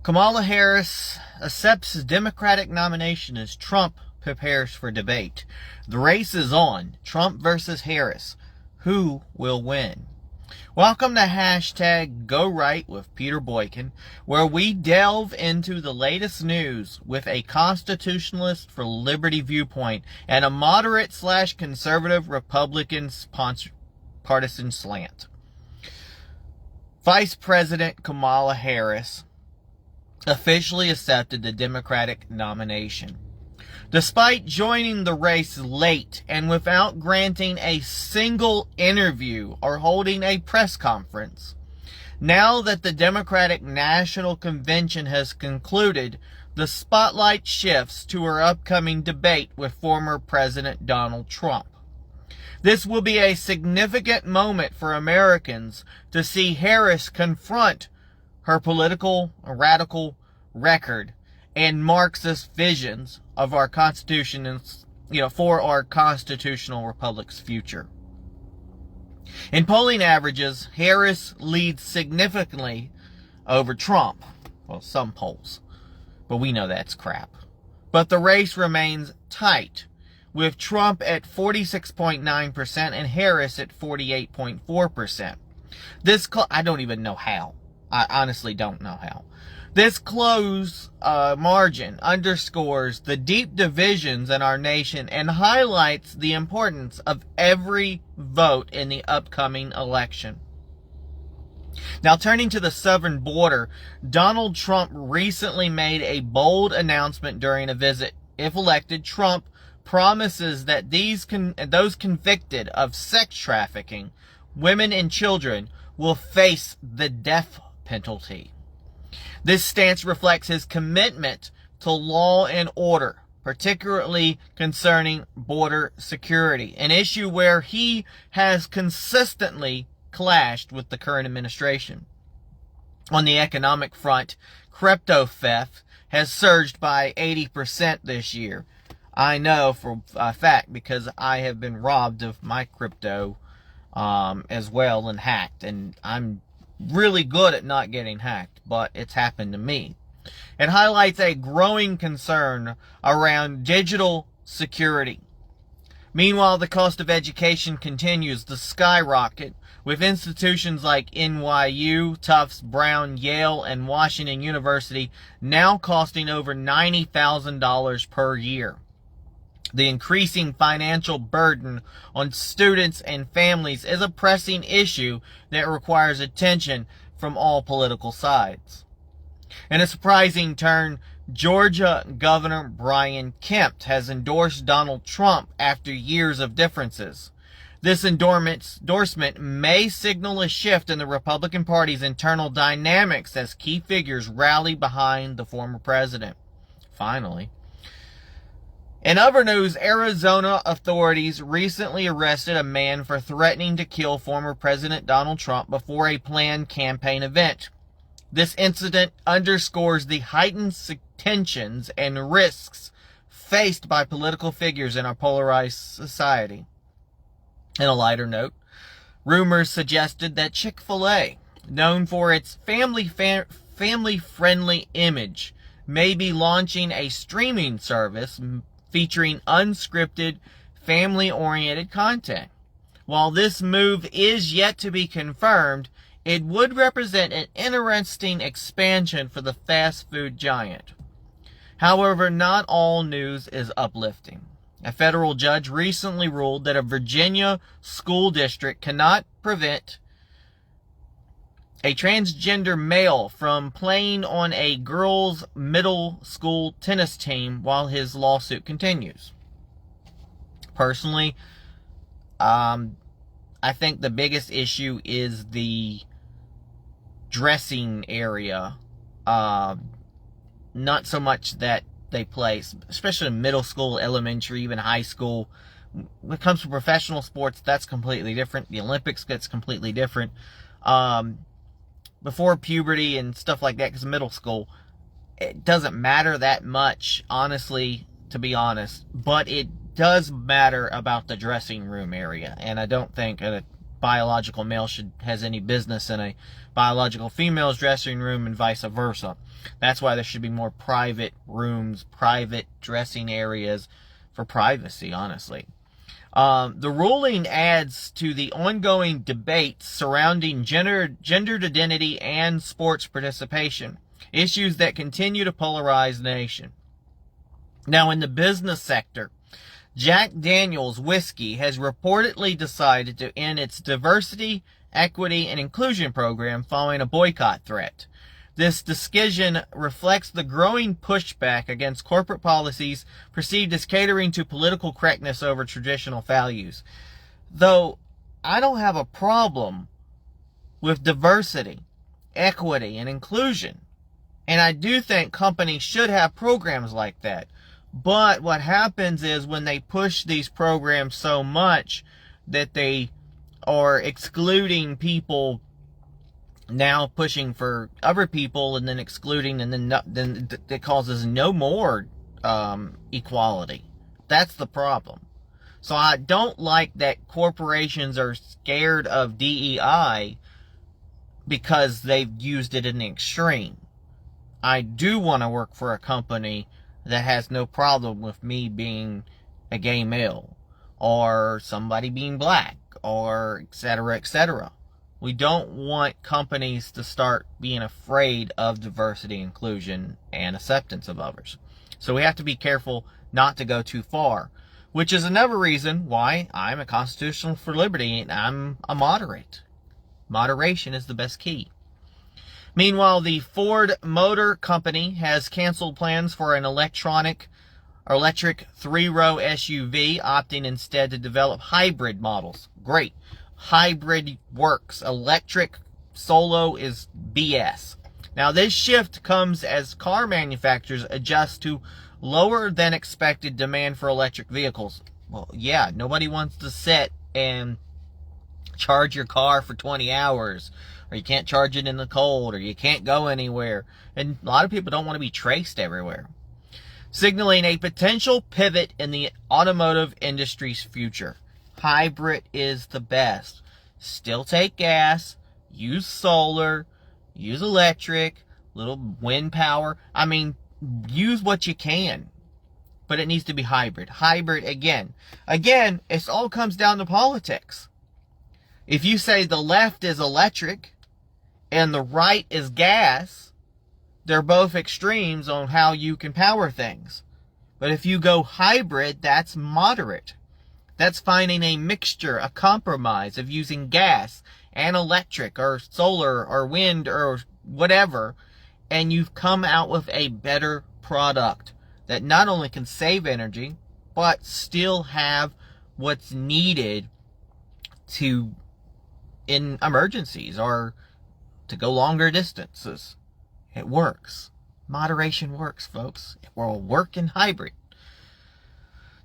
Kamala Harris accepts the Democratic nomination as Trump prepares for debate. The race is on. Trump versus Harris. Who will win? Welcome to hashtag Go Right with Peter Boykin, where we delve into the latest news with a constitutionalist for liberty viewpoint and a moderate/conservative Republican partisan slant. Vice President Kamala Harris officially accepted the Democratic nomination. Despite joining the race late and without granting a single interview or holding a press conference, now that the Democratic National Convention has concluded, the spotlight shifts to her upcoming debate with former President Donald Trump. This will be a significant moment for Americans to see Harris confront her political radical record and Marxist visions of our Constitution, for our constitutional republic's future. In polling averages, Harris leads significantly over Trump. Well, some polls, but we know that's crap. But the race remains tight, with Trump at 46.9% and Harris at 48.4%. I don't even know how. I honestly don't know how. This close margin underscores the deep divisions in our nation and highlights the importance of every vote in the upcoming election. Now, turning to the southern border, Donald Trump recently made a bold announcement during a visit. If elected, Trump promises that those convicted of sex trafficking, women and children, will face the death penalty. This stance reflects his commitment to law and order, particularly concerning border security, an issue where he has consistently clashed with the current administration. On the economic front, crypto theft has surged by 80% this year. I know for a fact because I have been robbed of my crypto as well and hacked, and I'm really good at not getting hacked, but it's happened to me. It highlights a growing concern around digital security. Meanwhile, the cost of education continues to skyrocket, with institutions like NYU, Tufts, Brown, Yale, and Washington University now costing over $90,000 per year. The increasing financial burden on students and families is a pressing issue that requires attention from all political sides. In a surprising turn, Georgia Governor Brian Kemp has endorsed Donald Trump after years of differences. This endorsement may signal a shift in the Republican Party's internal dynamics as key figures rally behind the former president. Finally. In other news, Arizona authorities recently arrested a man for threatening to kill former President Donald Trump before a planned campaign event. This incident underscores the heightened tensions and risks faced by political figures in our polarized society. In a lighter note, rumors suggested that Chick-fil-A, known for its family-friendly image, may be launching a streaming service featuring unscripted, family-oriented content. While this move is yet to be confirmed, it would represent an interesting expansion for the fast food giant. However, not all news is uplifting. A federal judge recently ruled that a Virginia school district cannot prevent a transgender male from playing on a girls' middle school tennis team while his lawsuit continues. Personally, I think the biggest issue is the dressing area. Not so much that they play, especially in middle school, elementary, even high school. When it comes to professional sports, that's completely different. The Olympics gets completely different. Before puberty and stuff like that, because middle school, it doesn't matter that much, honestly, to be honest. But it does matter about the dressing room area. And I don't think biological male has any business in a biological female's dressing room and vice versa. That's why there should be more private rooms, private dressing areas for privacy, honestly. The ruling adds to the ongoing debates surrounding gendered identity and sports participation, issues that continue to polarize the nation. Now, in the business sector, Jack Daniel's Whiskey has reportedly decided to end its diversity, equity, and inclusion program following a boycott threat. This decision reflects the growing pushback against corporate policies perceived as catering to political correctness over traditional values. Though I don't have a problem with diversity, equity, and inclusion. And I do think companies should have programs like that. But what happens is when they push these programs so much that they are excluding people, now pushing for other people and then excluding, and then it causes no more equality. That's the problem. So I don't like that corporations are scared of DEI because they've used it in the extreme. I do want to work for a company that has no problem with me being a gay male or somebody being black or etc., etc. We don't want companies to start being afraid of diversity, inclusion, and acceptance of others. So we have to be careful not to go too far, which is another reason why I'm a constitutionalist for liberty and I'm a moderate. Moderation is the best key. Meanwhile, the Ford Motor Company has canceled plans for an electric 3-row SUV, opting instead to develop hybrid models. Great. Hybrid works. Electric solo is BS. Now, this shift comes as car manufacturers adjust to lower than expected demand for electric vehicles. Well, yeah, nobody wants to sit and charge your car for 20 hours, or you can't charge it in the cold, or you can't go anywhere. And a lot of people don't want to be traced everywhere. Signaling a potential pivot in the automotive industry's future. Hybrid is the best. Still take gas, use solar, use electric, little wind power. I mean, use what you can. But it needs to be hybrid. Hybrid again. Again, it all comes down to politics. If you say the left is electric and the right is gas, they're both extremes on how you can power things. But if you go hybrid, that's moderate. That's finding a mixture, a compromise of using gas and electric or solar or wind or whatever, and you've come out with a better product that not only can save energy, but still have what's needed to in emergencies or to go longer distances. It works. Moderation works, folks. It will work in hybrid.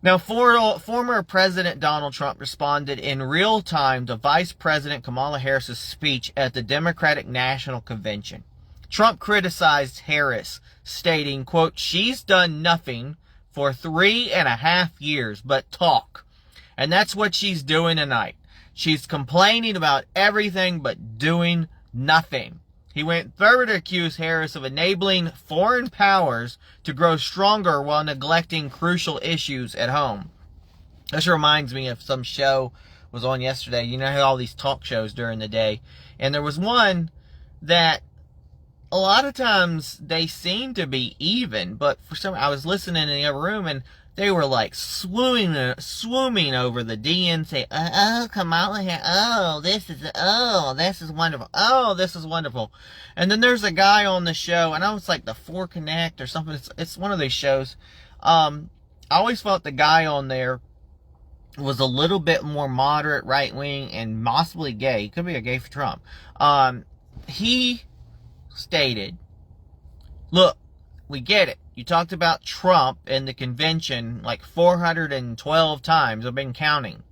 Now, former President Donald Trump responded in real time to Vice President Kamala Harris's speech at the Democratic National Convention. Trump criticized Harris, stating, quote, "She's done nothing for 3.5 years but talk. And that's what she's doing tonight. She's complaining about everything but doing nothing." He went further to accuse Harris of enabling foreign powers to grow stronger while neglecting crucial issues at home. This reminds me of some show was on yesterday. You know how all these talk shows during the day. And there was one that a lot of times they seem to be even, but for some, I was listening in the other room and they were like swooming over the DNC. Oh, Kamala here. Oh, this is wonderful. Oh, this is wonderful. And then there's a guy on the show, and I was like the 4 Connect or something. It's one of these shows. I always thought the guy on there was a little bit more moderate, right wing, and possibly gay. He could be a gay for Trump. He stated, "Look, we get it. You talked about Trump in the convention like 412 times. I've been counting.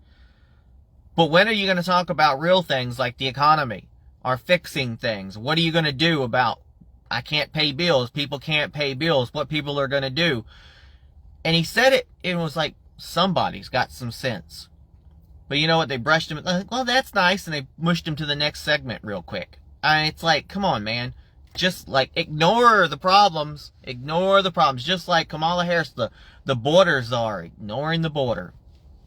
But when are you going to talk about real things like the economy or fixing things? What are you going to do about, I can't pay bills, people can't pay bills, what people are going to do?" And he said it was like, somebody's got some sense. But you know what? They brushed him. Like, well, that's nice. And they mushed him to the next segment real quick. It's like, come on, man. Just like ignore the problems. Ignore the problems. Just like Kamala Harris, the border czar, ignoring the border.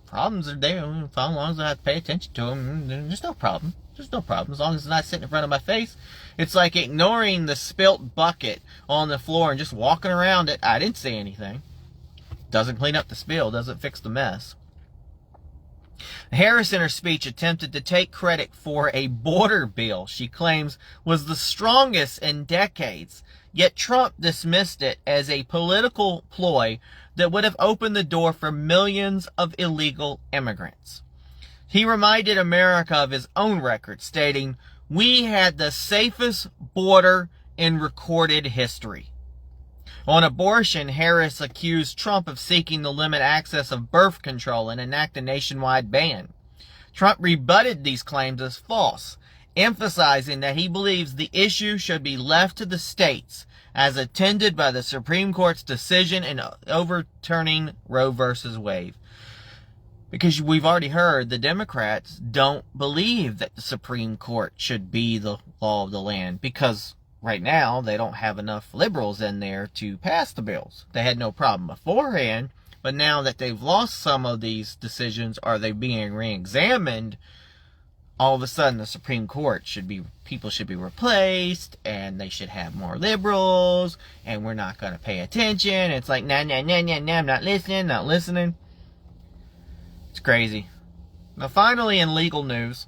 Problems are there. As long as I have to pay attention to them, there's no problem. There's no problem. As long as it's not sitting in front of my face. It's like ignoring the spilt bucket on the floor and just walking around it. I didn't say anything. Doesn't clean up the spill. Doesn't fix the mess. Harris in her speech attempted to take credit for a border bill she claims was the strongest in decades, yet Trump dismissed it as a political ploy that would have opened the door for millions of illegal immigrants. He reminded America of his own record, stating, "We had the safest border in recorded history." On abortion, Harris accused Trump of seeking to limit access of birth control and enact a nationwide ban. Trump rebutted these claims as false, emphasizing that he believes the issue should be left to the states, as attended by the Supreme Court's decision in overturning Roe v. Wade. Because we've already heard the Democrats don't believe that the Supreme Court should be the law of the land, because right now, they don't have enough liberals in there to pass the bills. They had no problem beforehand, but now that they've lost some of these decisions, or they're being re-examined, all of a sudden the Supreme Court people should be replaced, and they should have more liberals, and we're not going to pay attention. It's like, nah, I'm not listening. It's crazy. Now, finally, in legal news,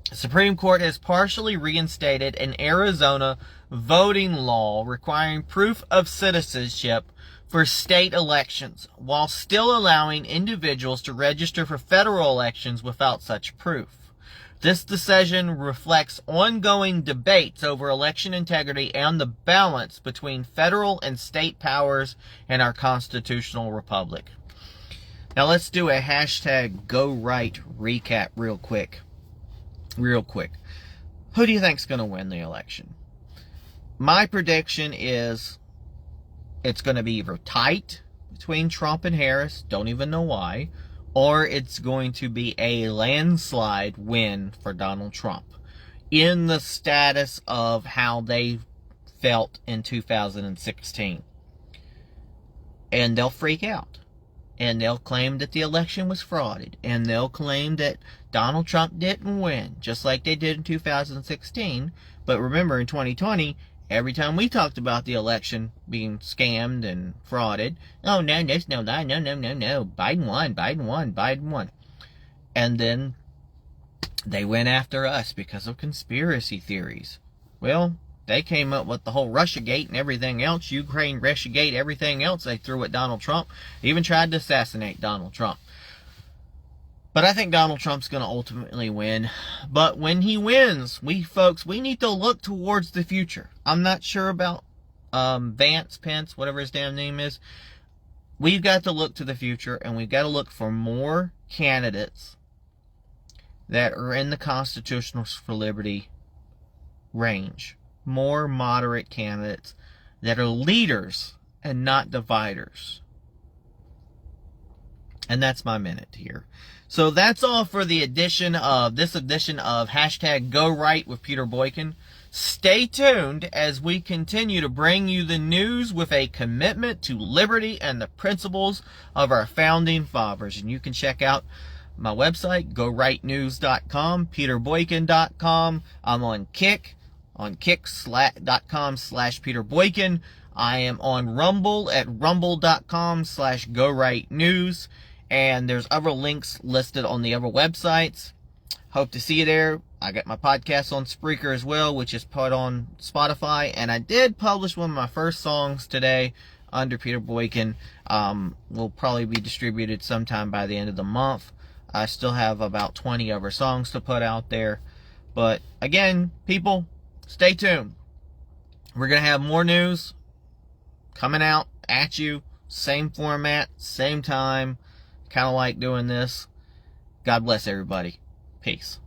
the Supreme Court has partially reinstated an Arizona voting law requiring proof of citizenship for state elections, while still allowing individuals to register for federal elections without such proof. This decision reflects ongoing debates over election integrity and the balance between federal and state powers in our constitutional republic. Now let's do a hashtag #GoRight recap real quick. Who do you think's going to win the election? My prediction is it's going to be either tight between Trump and Harris, don't even know why, or it's going to be a landslide win for Donald Trump in the status of how they felt in 2016. And they'll freak out. And they'll claim that the election was frauded. And they'll claim that Donald Trump didn't win, just like they did in 2016. But remember, in 2020, every time we talked about the election being scammed and frauded, oh, no, there's no lie, no, Biden won. And then they went after us because of conspiracy theories. Well, they came up with the whole Russiagate and everything else, Ukraine, Russiagate, everything else they threw at Donald Trump. They even tried to assassinate Donald Trump. But I think Donald Trump's going to ultimately win. But when he wins, we need to look towards the future. I'm not sure about Pence, whatever his damn name is. We've got to look to the future, and we've got to look for more candidates that are in the Constitutionalist for Liberty range. More moderate candidates that are leaders and not dividers. And that's my minute here. So that's all for this edition of hashtag #GoRight with Peter Boykin. Stay tuned as we continue to bring you the news with a commitment to liberty and the principles of our founding fathers. And you can check out my website, GoRightNews.com, PeterBoykin.com. I'm on Kick. On kick.com/Peter Boykin. I am on Rumble at rumble.com/GoRightNews. And there's other links listed on the other websites. Hope to see you there. I got my podcast on Spreaker as well, which is put on Spotify. And I did publish one of my first songs today under Peter Boykin. Will probably be distributed sometime by the end of the month. I still have about 20 other songs to put out there. But again, people, stay tuned. We're going to have more news coming out at you. Same format, same time. Kind of like doing this. God bless everybody. Peace.